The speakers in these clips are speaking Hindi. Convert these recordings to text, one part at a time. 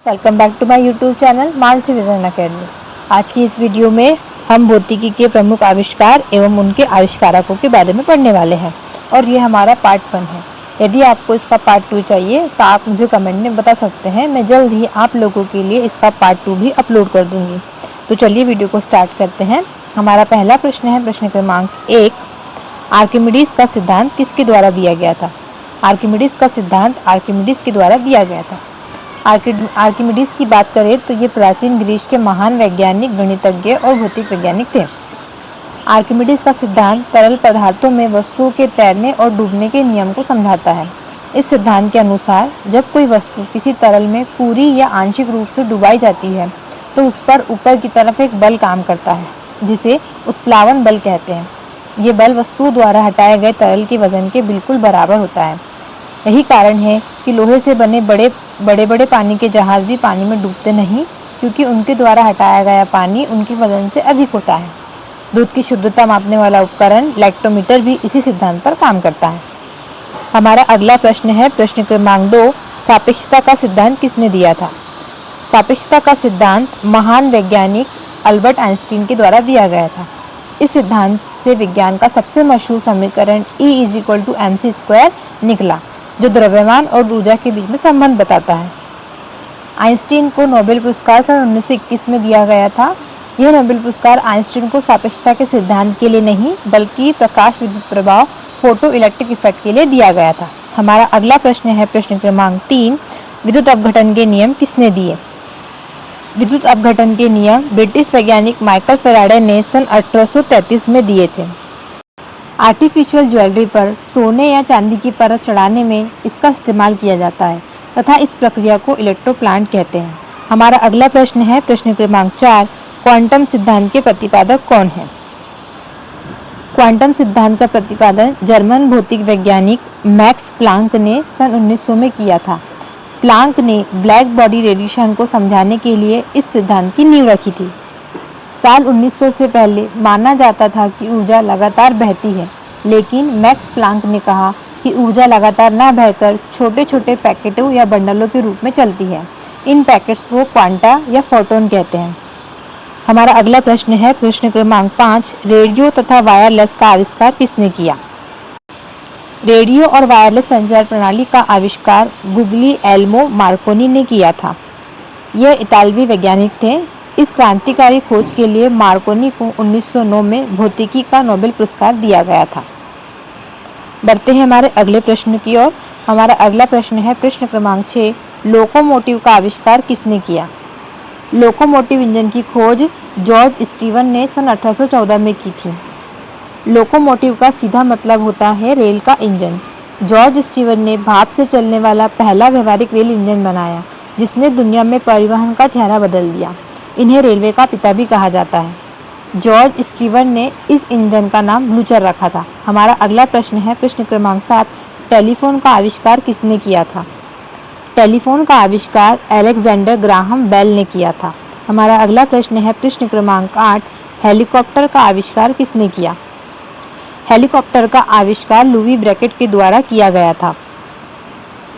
Welcome back to my YouTube channel Mansi vision academy. आज की इस वीडियो में हम भौतिकी के प्रमुख आविष्कार एवं उनके आविष्कारकों के बारे में पढ़ने वाले हैं और ये हमारा पार्ट 1 है। यदि आपको इसका पार्ट 2 चाहिए तो आप मुझे कमेंट में बता सकते हैं। मैं जल्द ही आप लोगों के लिए इसका पार्ट 2 भी अपलोड कर दूँगी। तो चलिए वीडियो को स्टार्ट करते हैं। हमारा पहला प्रश्न है प्रश्न क्रमांक 1। आर्किमिडीज का सिद्धांत किसके द्वारा दिया गया था? आर्किमिडीज का सिद्धांत आर्किमिडीज के द्वारा दिया गया था। आर्किमिडीज की बात करें तो ये प्राचीन ग्रीस के महान वैज्ञानिक, गणितज्ञ और भौतिक वैज्ञानिक थे। आर्किमिडीज का सिद्धांत तरल पदार्थों में वस्तुओं के तैरने और डूबने के नियम को समझाता है। इस सिद्धांत के अनुसार जब कोई वस्तु किसी तरल में पूरी या आंशिक रूप से डुबाई जाती है तो उस पर ऊपर की तरफ एक बल काम करता है जिसे उत्प्लावन बल कहते हैं। ये बल वस्तुओं द्वारा हटाए गए तरल के वजन के बिल्कुल बराबर होता है। यही कारण है कि लोहे से बने बड़े पानी के जहाज भी पानी में डूबते नहीं, क्योंकि उनके द्वारा हटाया गया पानी उनके वजन से अधिक होता है। दूध की शुद्धता मापने वाला उपकरण लैक्टोमीटर भी इसी सिद्धांत पर काम करता है। हमारा अगला प्रश्न है प्रश्न क्रमांक 2। सापेक्षता का सिद्धांत किसने दिया था? सापेक्षता का सिद्धांत महान वैज्ञानिक अल्बर्ट आइंस्टीन के द्वारा दिया गया था। इस सिद्धांत से विज्ञान का सबसे मशहूर समीकरण E=mc² निकला, जो द्रव्यमान और ऊर्जा के बीच में संबंध बताता है। आइंस्टीन को नोबेल पुरस्कार सन 1921 में दिया गया था। यह नोबेल पुरस्कार आइंस्टीन को सापेक्षता के सिद्धांत के लिए नहीं बल्कि प्रकाश विद्युत प्रभाव फोटो इलेक्ट्रिक इफेक्ट के लिए दिया गया था। हमारा अगला प्रश्न है प्रश्न क्रमांक 3। विद्युत अपघटन के नियम किसने दिए? विद्युत अपघटन के नियम ब्रिटिश वैज्ञानिक माइकल फैराडे ने सन 1833 में दिए थे। आर्टिफिशियल ज्वेलरी पर सोने या चांदी की परत चढ़ाने में इसका इस्तेमाल किया जाता है तथा इस प्रक्रिया को इलेक्ट्रोप्लांट कहते हैं। हमारा अगला प्रश्न है प्रश्न क्रमांक 4। क्वांटम सिद्धांत के प्रतिपादक कौन है? क्वांटम सिद्धांत का प्रतिपादन जर्मन भौतिक वैज्ञानिक मैक्स प्लांक ने सन 1900 में किया था। प्लांक ने ब्लैक बॉडी रेडिएशन को समझाने के लिए इस सिद्धांत की नींव रखी थी। साल 1900 से पहले माना जाता था कि ऊर्जा लगातार बहती है, लेकिन मैक्स प्लांक ने कहा कि ऊर्जा लगातार न बहकर छोटे छोटे पैकेटों या बंडलों के रूप में चलती है। इन पैकेट्स को क्वांटा या फोटोन कहते हैं। हमारा अगला प्रश्न है प्रश्न क्रमांक 5। रेडियो तथा वायरलेस का आविष्कार किसने किया? रेडियो और वायरलेस संचार प्रणाली का आविष्कार गुग्लिएल्मो मार्कोनी ने किया था। यह इतालवी वैज्ञानिक थे। इस क्रांतिकारी खोज के लिए मार्कोनी को 1909 में भौतिकी का नोबेल पुरस्कार दिया गया था। बढ़ते हैं हमारे अगले प्रश्न की ओर। हमारा अगला प्रश्न है प्रश्न क्रमांक 6। लोकोमोटिव का आविष्कार किसने किया? लोकोमोटिव इंजन की खोज जॉर्ज स्टीवन ने सन 1814 में की थी। लोकोमोटिव का सीधा मतलब होता है रेल का इंजन। जॉर्ज स्टीवन ने भाप से चलने वाला पहला व्यवहारिक रेल इंजन बनाया, जिसने दुनिया में परिवहन का चेहरा बदल दिया। इन्हें रेलवे का पिता भी कहा जाता है। जॉर्ज स्टीवन ने इस इंजन का नाम ब्लूचर रखा था। हमारा अगला प्रश्न है प्रश्न क्रमांक 7। टेलीफोन का आविष्कार किसने किया था? टेलीफोन का आविष्कार अलेक्जेंडर ग्राहम बेल ने किया था। हमारा अगला प्रश्न है प्रश्न क्रमांक 8। हेलीकॉप्टर का आविष्कार किसने किया? हेलीकॉप्टर का आविष्कार लुई ब्रैकेट के द्वारा किया गया था।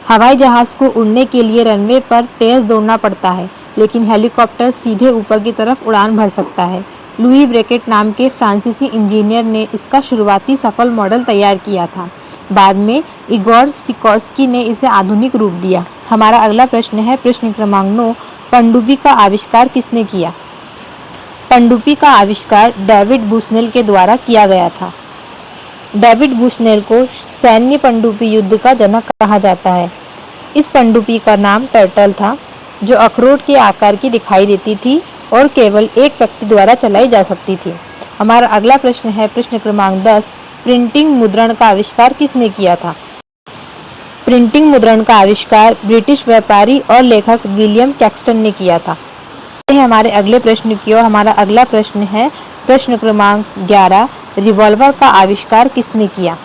हवाई जहाज को उड़ने के लिए रनवे पर तेज दौड़ना पड़ता है, लेकिन हेलीकॉप्टर सीधे ऊपर की तरफ उड़ान भर सकता है। लुई ब्रैकेट नाम के फ्रांसीसी इंजीनियर ने इसका शुरुआती सफल मॉडल तैयार किया था। बाद में इगोर सिकोर्स्की ने इसे आधुनिक रूप दिया। हमारा अगला प्रश्न है प्रश्न क्रमांक 9। पनडुब्बी का आविष्कार किसने किया? पनडुब्बी का आविष्कार डेविड बुशनेल के द्वारा किया गया था। डेविड बुशनेल को सैन्य पनडुब्बी युद्ध का जनक कहा जाता है। इस पनडुब्बी का नाम टर्टल था, जो अखरोट के आकार की दिखाई देती थी और केवल एक व्यक्ति द्वारा चलाई जा सकती थी। हमारा अगला प्रश्न है प्रश्न क्रमांक 10। प्रिंटिंग मुद्रण का आविष्कार किसने किया था? प्रिंटिंग मुद्रण का आविष्कार ब्रिटिश व्यापारी और लेखक विलियम कैक्सटन ने किया था। हमारे अगले प्रश्न की ओर। हमारा अगला प्रश्न है प्रश्न क्रमांक 11। रिवॉल्वर का आविष्कार किसने किया?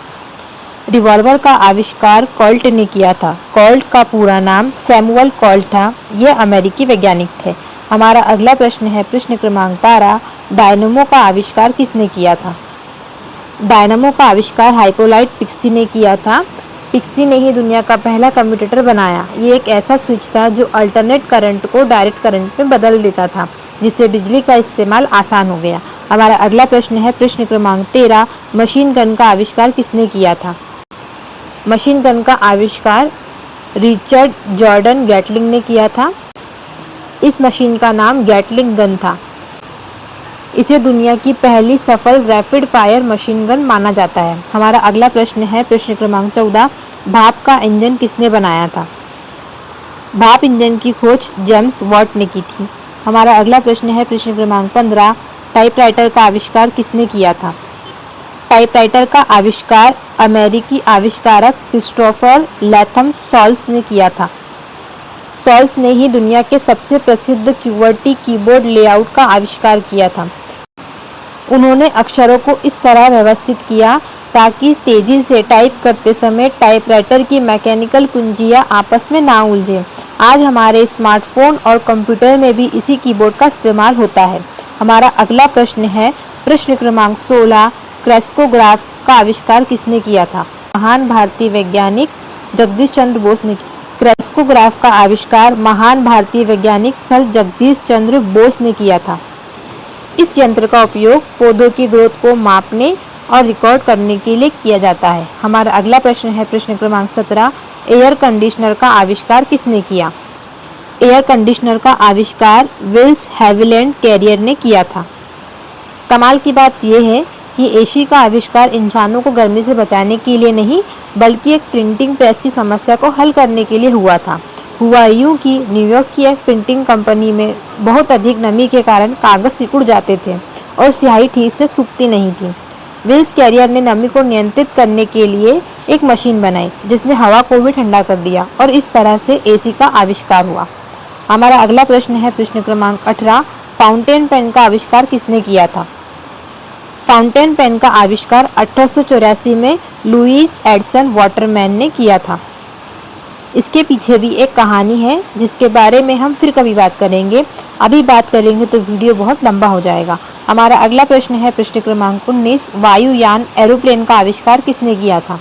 रिवॉल्वर का आविष्कार कोल्ट ने किया था। कोल्ट का पूरा नाम सैमुअल कोल्ट था। यह अमेरिकी वैज्ञानिक थे। हमारा अगला प्रश्न है प्रश्न क्रमांक 12। डायनमो का आविष्कार किसने किया था? डायनमो का आविष्कार हाइपोलाइट पिक्सी ने किया था। पिक्सी ने ही दुनिया का पहला कम्यूटेटर बनाया। ये एक ऐसा स्विच था जो अल्टरनेट करंट को डायरेक्ट करंट में बदल देता था, जिससे बिजली का इस्तेमाल आसान हो गया। हमारा अगला प्रश्न है प्रश्न क्रमांक 13, मशीन गन का आविष्कार किसने किया था? मशीन गन का आविष्कार रिचर्ड जॉर्डन गैटलिंग ने किया था। इस मशीन का नाम गैटलिंग गन था। इसे दुनिया की पहली सफल रैपिड फायर मशीन गन माना जाता है। हमारा अगला प्रश्न है प्रश्न क्रमांक 14, भाप का इंजन किसने बनाया था? भाप इंजन की खोज जेम्स वॉट ने की थी। हमारा अगला प्रश्न है प्रश्न क्रमांक 15, टाइपराइटर का आविष्कार किसने किया था? टाइपराइटर का आविष्कार अमेरिकी आविष्कारक क्रिस्टोफर लैथम सॉल्स ने किया था। सॉल्स ने ही दुनिया के सबसे प्रसिद्ध क्यूवर्टी कीबोर्ड लेआउट का आविष्कार किया था। उन्होंने अक्षरों को इस तरह व्यवस्थित किया ताकि तेजी से टाइप करते समय टाइपराइटर की मैकेनिकल कुंजियां आपस में ना उलझे। आज हमारे स्मार्टफोन और कंप्यूटर में भी इसी कीबोर्ड का इस्तेमाल होता है। हमारा अगला प्रश्न है प्रश्न क्रमांक 16, क्रेस्कोग्राफ का आविष्कार किसने किया था? महान भारतीय वैज्ञानिक जगदीश चंद्र बोस ने। क्रेस्कोग्राफ का आविष्कार महान भारतीय वैज्ञानिक सर जगदीश चंद्र बोस ने किया था। इस यंत्र का उपयोग पौधों की ग्रोथ को मापने और रिकॉर्ड करने के लिए किया जाता है। हमारा अगला प्रश्न है प्रश्न क्रमांक 17, एयर कंडीशनर का आविष्कार किसने किया? एयर कंडीशनर का आविष्कार विल्स हैविलैंड कैरियर ने किया था। कमाल की बात यह है कि एसी का आविष्कार इंसानों को गर्मी से बचाने के लिए नहीं, बल्कि एक प्रिंटिंग प्रेस की समस्या को हल करने के लिए हुआ था। हुआ यूं कि न्यूयॉर्क की एक प्रिंटिंग कंपनी में बहुत अधिक नमी के कारण कागज सिकुड़ जाते थे और स्याही ठीक से सूखती नहीं थी। विल्स कैरियर ने नमी को नियंत्रित करने के लिए एक मशीन बनाई जिसने हवा को भी ठंडा कर दिया और इस तरह से एसी का आविष्कार हुआ। हमारा अगला प्रश्न है प्रश्न क्रमांक 18, फाउंटेन पेन का आविष्कार किसने किया था? फाउंटेन पेन का आविष्कार 1884 में लुईस एडिसन वाटरमैन ने किया था। इसके पीछे भी एक कहानी है जिसके बारे में हम फिर कभी बात करेंगे। अभी बात करेंगे तो वीडियो बहुत लंबा हो जाएगा। हमारा अगला प्रश्न है प्रश्न क्रमांक 19, वायुयान एरोप्लेन का आविष्कार किसने किया था?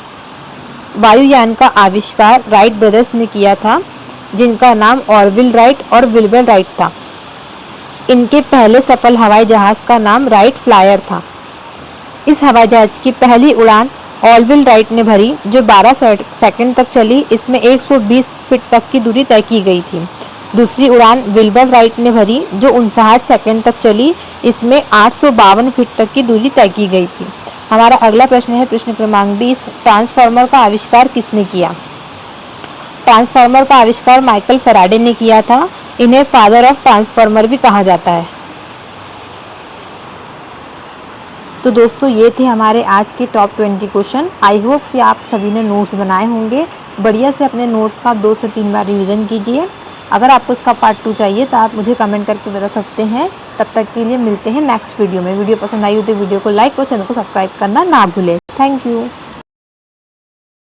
वायुयान का आविष्कार राइट ब्रदर्स ने किया था, जिनका नाम ऑरविल राइट और विल्बर राइट था। इनके पहले सफल हवाई जहाज का नाम राइट फ्लायर था। इस हवाई जहाज की पहली उड़ान ऑरविल राइट ने भरी, जो 12 सेकंड तक चली। इसमें 120 फीट तक की दूरी तय की गई थी। दूसरी उड़ान विल्बर राइट ने भरी, जो 59 सेकंड तक चली। इसमें 852 फीट तक की दूरी तय की गई थी। हमारा अगला प्रश्न है प्रश्न क्रमांक 20, ट्रांसफार्मर का आविष्कार किसने किया? ट्रांसफार्मर का आविष्कार माइकल फैराडे ने किया था। इन्हें फादर ऑफ ट्रांसफार्मर भी कहा जाता है। तो दोस्तों, ये थे हमारे आज के टॉप 20 क्वेश्चन। आई होप कि आप सभी ने नोट्स बनाए होंगे। बढ़िया से अपने नोट्स का 2 से 3 बार रिवीजन कीजिए। अगर आपको इसका पार्ट 2 चाहिए तो आप मुझे कमेंट करके बता सकते हैं। तब तक के लिए मिलते हैं नेक्स्ट वीडियो में। वीडियो पसंद आई हो तो वीडियो को लाइक और चैनल को सब्सक्राइब करना ना भूलें। Thank you.